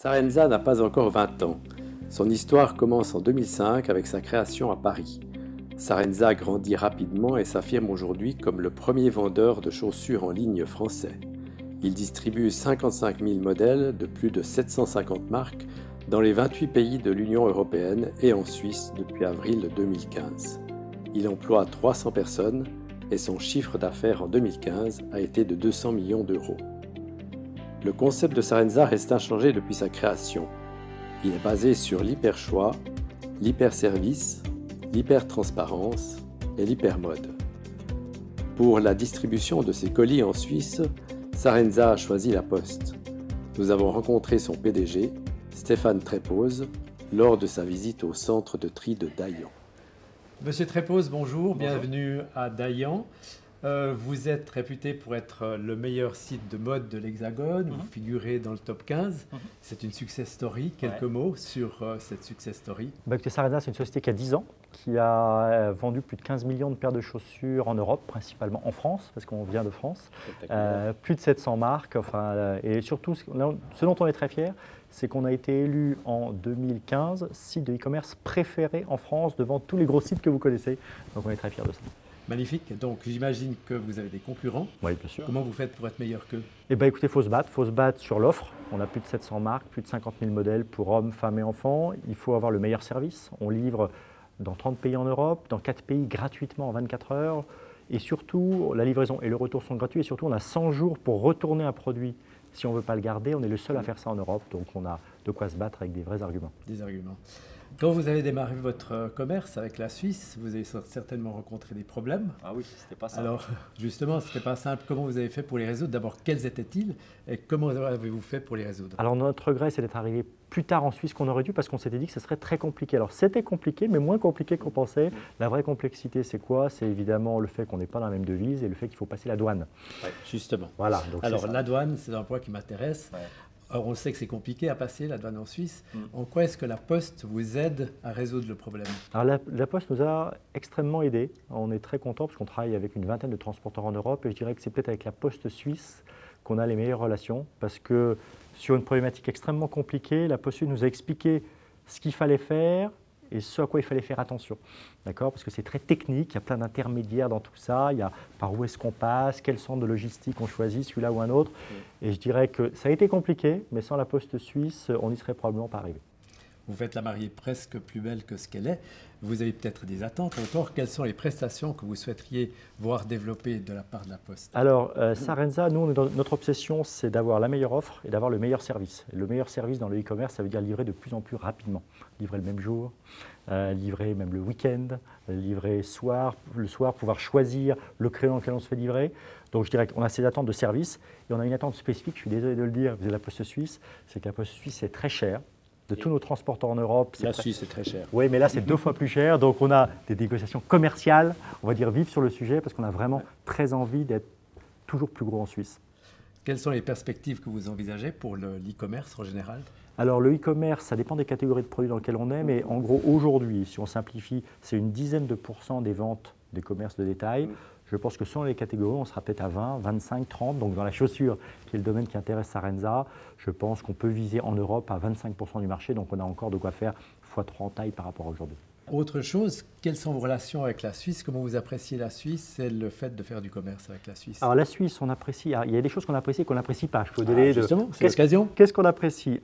Sarenza n'a pas encore 20 ans. Son histoire commence en 2005 avec sa création à Paris. Sarenza grandit rapidement et s'affirme aujourd'hui comme le premier vendeur de chaussures en ligne français. Il distribue 55 000 modèles de plus de 750 marques dans les 28 pays de l'Union européenne et en Suisse depuis avril 2015. Il emploie 300 personnes et son chiffre d'affaires en 2015 a été de 200 millions d'euros. Le concept de Sarenza reste inchangé depuis sa création. Il est basé sur l'hyperchoix, l'hyperservice, l'hypertransparence et l'hypermode. Pour la distribution de ses colis en Suisse, Sarenza a choisi la Poste. Nous avons rencontré son PDG, Stéphane Trépose, lors de sa visite au centre de tri de Dayan. Monsieur Trépose, bonjour, bienvenue à Dayan. Vous êtes réputé pour être le meilleur site de mode de l'Hexagone, vous figurez dans le top 15. C'est une success story. Quelques mots sur cette success story. Sarenza, c'est une société qui a 10 ans, qui a vendu plus de 15 millions de paires de chaussures en Europe, principalement en France, parce qu'on vient de France. Plus de 700 marques. Et surtout, ce dont on est très fier, c'est qu'on a été élu en 2015 site de e-commerce préféré en France devant tous les gros sites que vous connaissez. Donc on est très fiers de ça. Magnifique. Donc j'imagine que vous avez des concurrents. Oui, bien sûr. Comment vous faites pour être meilleur qu'eux? Eh bien écoutez, il faut se battre sur l'offre. On a plus de 700 marques, plus de 50 000 modèles pour hommes, femmes et enfants. Il faut avoir le meilleur service. On livre dans 30 pays en Europe, dans 4 pays gratuitement en 24 heures. Et surtout, la livraison et le retour sont gratuits. Et surtout, on a 100 jours pour retourner un produit. Si on ne veut pas le garder, on est le seul à faire ça en Europe. Donc on a de quoi se battre avec des vrais arguments. Des arguments. Quand vous avez démarré votre commerce avec la Suisse, vous avez certainement rencontré des problèmes. Ah oui, c'était pas simple. Alors, justement, c'était pas simple. Comment vous avez fait pour les résoudre? D'abord, quels étaient-ils et comment avez-vous fait pour les résoudre? Alors, notre regret, c'est d'être arrivé plus tard en Suisse qu'on aurait dû parce qu'on s'était dit que ce serait très compliqué. Alors, c'était compliqué, mais moins compliqué qu'on pensait. La vraie complexité, c'est quoi? C'est évidemment le fait qu'on n'est pas dans la même devise et le fait qu'il faut passer la douane. Ouais, justement. Voilà. Donc alors, la douane, c'est un point qui m'intéresse. Ouais. Alors, on sait que c'est compliqué à passer, la douane en Suisse. En quoi est-ce que la Poste vous aide à résoudre le problème? Alors, la Poste nous a extrêmement aidés. On est très contents parce qu'on travaille avec une vingtaine de transporteurs en Europe et je dirais que c'est peut-être avec la Poste suisse qu'on a les meilleures relations parce que sur une problématique extrêmement compliquée, la Poste suisse nous a expliqué ce qu'il fallait faire et ce à quoi il fallait faire attention. D'accord? Parce que c'est très technique, il y a plein d'intermédiaires dans tout ça, il y a par où est-ce qu'on passe, quel centre de logistique on choisit, celui-là ou un autre. Et je dirais que ça a été compliqué, mais sans la Poste suisse, on n'y serait probablement pas arrivé. Vous faites la mariée presque plus belle que ce qu'elle est. Vous avez peut-être des attentes encore. Quelles sont les prestations que vous souhaiteriez voir développer de la part de la Poste? Alors, Sarenza, nous, notre obsession, c'est d'avoir la meilleure offre et d'avoir le meilleur service. Et le meilleur service dans le e-commerce, ça veut dire livrer de plus en plus rapidement. Livrer le même jour, livrer même le week-end, livrer le soir, pouvoir choisir le créneau dans lequel on se fait livrer. Donc, je dirais qu'on a ces attentes de service et on a une attente spécifique, je suis désolé de le dire, vous êtes la Poste suisse, c'est que la Poste suisse est très chère. De tous nos transporteurs en Europe. La Suisse est très chère. Oui, mais là, c'est 2 fois plus cher. Donc, on a des négociations commerciales, on va dire vives sur le sujet, parce qu'on a vraiment très envie d'être toujours plus gros en Suisse. Quelles sont les perspectives que vous envisagez pour l'e-commerce en général? Alors, le e-commerce, ça dépend des catégories de produits dans lesquelles on est, mais en gros, aujourd'hui, si on simplifie, c'est une dizaine de % des ventes des commerces de détail. Je pense que selon les catégories, on sera peut-être à 20, 25, 30. Donc dans la chaussure, qui est le domaine qui intéresse Sarenza, je pense qu'on peut viser en Europe à 25% du marché. Donc on a encore de quoi faire x3 en taille par rapport à aujourd'hui. Autre chose, quelles sont vos relations avec la Suisse? Comment vous appréciez la Suisse et le fait de faire du commerce avec la Suisse? Alors la Suisse, on apprécie. Il y a des choses qu'on apprécie et qu'on n'apprécie pas. Je peux justement, c'est l'occasion. Qu'est-ce qu'on apprécie?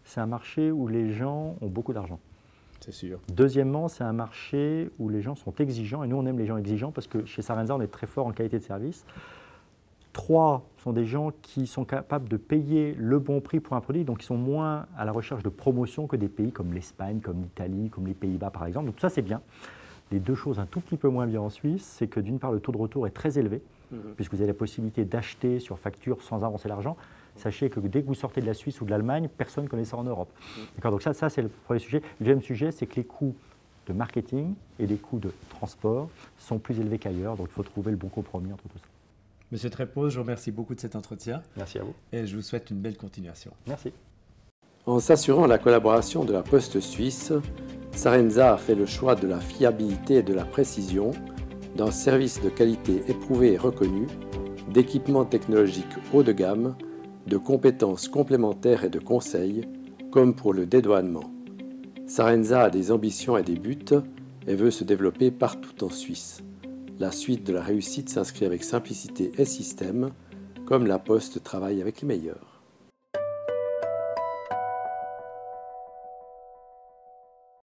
C'est un marché où les gens ont beaucoup d'argent. C'est sûr. Deuxièmement, c'est un marché où les gens sont exigeants et nous, on aime les gens exigeants parce que chez Sarenza, on est très fort en qualité de service. 3 sont des gens qui sont capables de payer le bon prix pour un produit, donc ils sont moins à la recherche de promotion que des pays comme l'Espagne, comme l'Italie, comme les Pays-Bas par exemple. Donc ça, c'est bien. Les 2 choses un tout petit peu moins bien en Suisse, c'est que d'une part, le taux de retour est très élevé, puisque vous avez la possibilité d'acheter sur facture sans avancer l'argent. Sachez que dès que vous sortez de la Suisse ou de l'Allemagne, personne ne connaît ça en Europe. Donc ça c'est le premier sujet. Le deuxième sujet, c'est que les coûts de marketing et les coûts de transport sont plus élevés qu'ailleurs. Donc il faut trouver le bon compromis entre tout ça. Monsieur Trépose, je vous remercie beaucoup de cet entretien. Merci à vous. Et je vous souhaite une belle continuation. Merci. En s'assurant la collaboration de la Poste suisse, Sarenza a fait le choix de la fiabilité et de la précision, d'un service de qualité éprouvé et reconnu, d'équipements technologiques haut de gamme, de compétences complémentaires et de conseils, comme pour le dédouanement. Sarenza a des ambitions et des buts et veut se développer partout en Suisse. La suite de la réussite s'inscrit avec simplicité et système, comme la Poste travaille avec les meilleurs.